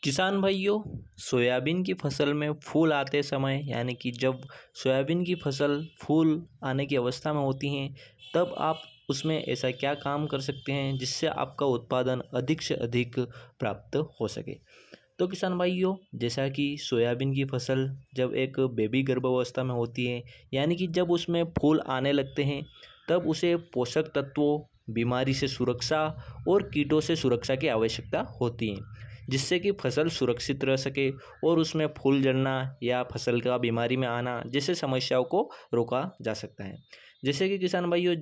किसान भाइयों, सोयाबीन की फसल में फूल आते समय यानी कि जब सोयाबीन की फसल फूल आने की अवस्था में होती हैं, तब आप उसमें ऐसा क्या काम कर सकते हैं जिससे आपका उत्पादन अधिक से अधिक प्राप्त हो सके। तो किसान भाइयों, जैसा कि सोयाबीन की फसल जब एक बेबी गर्भावस्था में होती है यानी कि जब उसमें फूल आने लगते हैं, तब उसे पोषक तत्वों, बीमारी से सुरक्षा और कीटों से सुरक्षा की आवश्यकता होती है, जिससे कि फसल सुरक्षित रह सके और उसमें फूल झड़ना या फसल का बीमारी में आना जैसे समस्याओं को रोका जा सकता है। जैसे कि किसान भाइयों,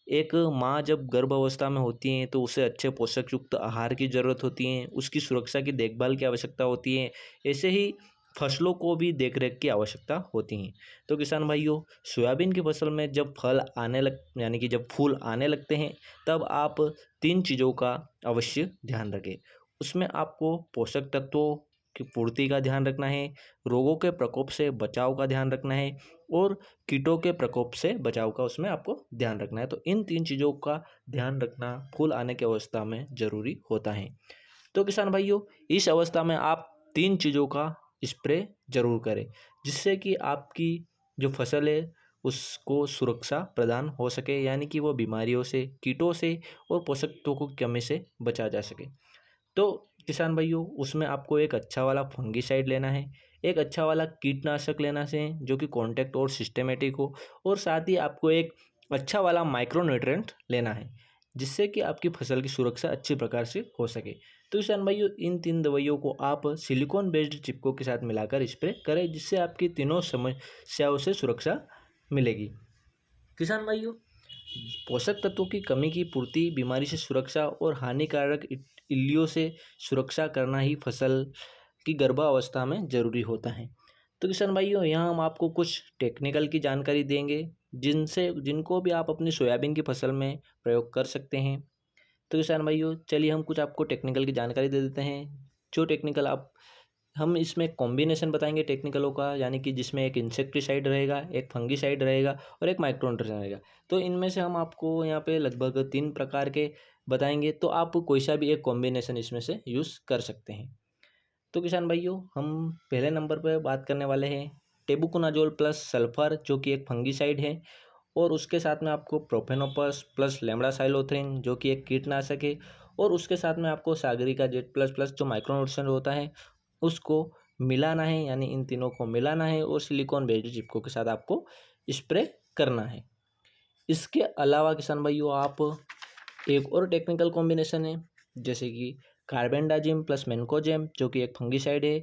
एक माँ जब गर्भ अवस्था में होती है तो उसे अच्छे पोषक युक्त आहार की ज़रूरत होती है, उसकी सुरक्षा की देखभाल की आवश्यकता होती है। ऐसे ही फसलों को भी देखरेख की आवश्यकता होती है। तो किसान भाइयों, सोयाबीन की फसल में जब फल आने लग यानी कि जब फूल आने लगते हैं, तब आप 3 चीज़ों का अवश्य ध्यान रखें। उसमें आपको पोषक तत्वों की पूर्ति का ध्यान रखना है, रोगों के प्रकोप से बचाव का ध्यान रखना है और कीटों के प्रकोप से बचाव का उसमें आपको ध्यान रखना है। तो इन 3 चीज़ों का ध्यान रखना फूल आने की अवस्था में ज़रूरी होता है। तो किसान भाइयों, इस अवस्था में आप 3 चीज़ों का स्प्रे ज़रूर करें, जिससे कि आपकी जो फसल है उसको सुरक्षा प्रदान हो सके, यानी कि वो बीमारियों से, कीटों से और पोषक तत्वों की कमी से बचा जा सके। तो किसान भाइयों, उसमें आपको एक अच्छा वाला फंगीसाइड लेना है, एक अच्छा वाला कीटनाशक लेना है जो कि कॉन्टैक्ट और सिस्टेमेटिक हो, और साथ ही आपको एक अच्छा वाला माइक्रो न्यूट्रिएंट लेना है, जिससे कि आपकी फसल की सुरक्षा अच्छी प्रकार से हो सके। तो किसान भाइयों, इन 3 दवाइयों को आप सिलिकॉन बेस्ड चिपको के साथ मिलाकर स्प्रे करें, जिससे आपकी तीनों समस्याओं से सुरक्षा मिलेगी। किसान भाइयों, पोषक तत्वों की कमी की पूर्ति, बीमारी से सुरक्षा और हानिकारक इल्लियों से सुरक्षा करना ही फसल की गर्भावस्था में ज़रूरी होता है। तो किसान भाइयों, यहाँ हम आपको कुछ टेक्निकल की जानकारी देंगे जिनको भी आप अपनी सोयाबीन की फसल में प्रयोग कर सकते हैं। तो किसान भाइयों, चलिए हम कुछ आपको टेक्निकल की जानकारी दे देते हैं। जो टेक्निकल आप हम इसमें कॉम्बिनेशन बताएंगे टेक्निकलों का, यानी कि जिसमें एक इंसेक्टिसाइड रहेगा, एक फंगीसाइड रहेगा और एक माइक्रोन्यूट्रिएंट रहेगा। तो इनमें से हम आपको यहाँ पे लगभग 3 प्रकार के बताएंगे, तो आप कोई सा भी एक कॉम्बिनेशन इसमें से यूज़ कर सकते हैं। तो किसान भाइयों, हम पहले नंबर पर बात करने वाले हैं टेबुकोनाजोल प्लस सल्फर, जो कि एक फंगीसाइड है, और उसके साथ में आपको प्रोफेनोपस प्लस लेम्डासाइलोथ्रिन, जो कि एक कीटनाशक है, और उसके साथ में आपको सागरिका जेड प्लस प्लस, जो माइक्रोन्यूट्रिएंट होता है, उसको मिलाना है। यानी इन तीनों को मिलाना है और सिलिकॉन बेस्ड चिपको के साथ आपको स्प्रे करना है। इसके अलावा किसान भाइयों, आप एक और टेक्निकल कॉम्बिनेशन है, जैसे कि कार्बेंडाजिम प्लस मेनकोजेम, जो कि एक फंगीसाइड है,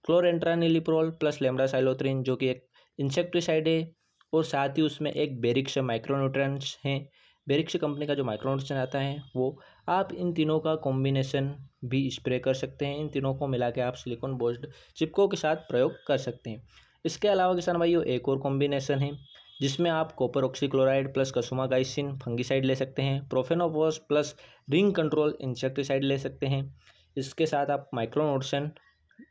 क्लोरेंट्रानिलिप्रोल प्लस लेम्डासाइलोथ्रिन, जो कि एक इंसेक्टिसाइड है, और साथ ही उसमें एक बेरिक्स माइक्रोन्यूट्रिएंट्स हैं। बेरिक्स कंपनी का जो माइक्रोन्यूट्रिएंट आता है वो, आप इन तीनों का कॉम्बिनेशन भी स्प्रे कर सकते हैं। इन तीनों को मिला के आप सिलिकॉन बेस्ड चिपको के साथ प्रयोग कर सकते हैं। इसके अलावा किसान भाइयों, एक और कॉम्बिनेशन है जिसमें आप कॉपर ऑक्सीक्लोराइड प्लस कसुमागाइसिन फंगीसाइड ले सकते हैं, profenofos plus ring control insecticide ले सकते हैं। इसके साथ आप माइक्रोन्यूट्रिएंट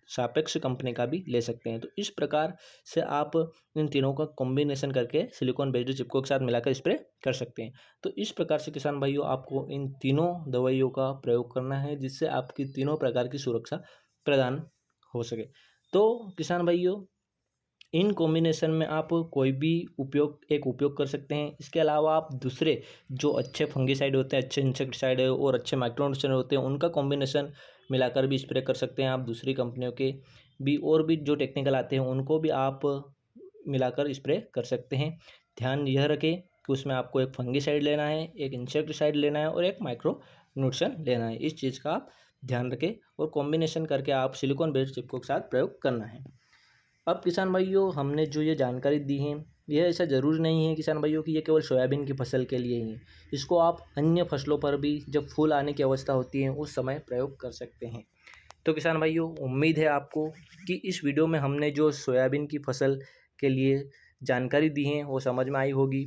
सापेक्ष कंपनी का भी ले सकते हैं। तो इस प्रकार से आप इन तीनों का कॉम्बिनेशन करके सिलिकॉन बेस्ड चिपको के साथ मिलाकर स्प्रे कर सकते हैं। तो इस प्रकार से किसान भाइयों, आपको इन तीनों दवाइयों का प्रयोग करना है, जिससे आपकी तीनों प्रकार की सुरक्षा प्रदान हो सके। तो किसान भाइयों, इन कॉम्बिनेशन में आप कोई भी उपयोग कर सकते हैं। इसके अलावा आप दूसरे जो अच्छे फंगीसाइड होते हैं, अच्छे इंसेक्टिसाइड है और अच्छे माइक्रोन्यूट्रिएंट होते हैं, उनका कॉम्बिनेशन मिलाकर भी स्प्रे कर सकते हैं। आप दूसरी कंपनियों के भी और भी जो टेक्निकल आते हैं उनको भी आप मिलाकर स्प्रे कर सकते हैं। ध्यान यह रखें कि उसमें आपको एक फंगीसाइड लेना है, एक इंसेक्टिसाइड लेना है और एक माइक्रो न्यूट्रिएंट लेना है। इस चीज़ का आप ध्यान रखें और कॉम्बिनेशन करके आप सिलिकॉन बेस्ड चिपको के साथ प्रयोग करना है। अब किसान भाइयों, हमने जो ये जानकारी दी है, यह ऐसा ज़रूरी नहीं है किसान भाइयों कि ये केवल सोयाबीन की फसल के लिए ही है। इसको आप अन्य फसलों पर भी जब फूल आने की अवस्था होती है उस समय प्रयोग कर सकते हैं। तो किसान भाइयों, उम्मीद है आपको कि इस वीडियो में हमने जो सोयाबीन की फसल के लिए जानकारी दी है वो समझ में आई होगी।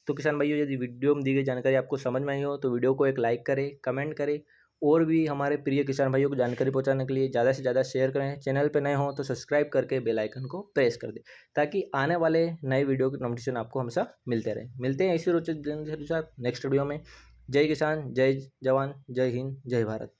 तो किसान भाइयों, यदि वीडियो में दी गई जानकारी आपको समझ में आई हो तो वीडियो को एक लाइक करें, कमेंट करें, और भी हमारे प्रिय किसान भाइयों को जानकारी पहुंचाने के लिए ज़्यादा से ज़्यादा शेयर करें। चैनल पर नए हों तो सब्सक्राइब करके बेल आइकन को प्रेस कर दें, ताकि आने वाले नए वीडियो की नोटिफिकेशन आपको हमेशा मिलते रहे। मिलते हैं इसी रोचक जानकारी के साथ नेक्स्ट वीडियो में। जय किसान, जय जवान, जय हिंद, जय भारत।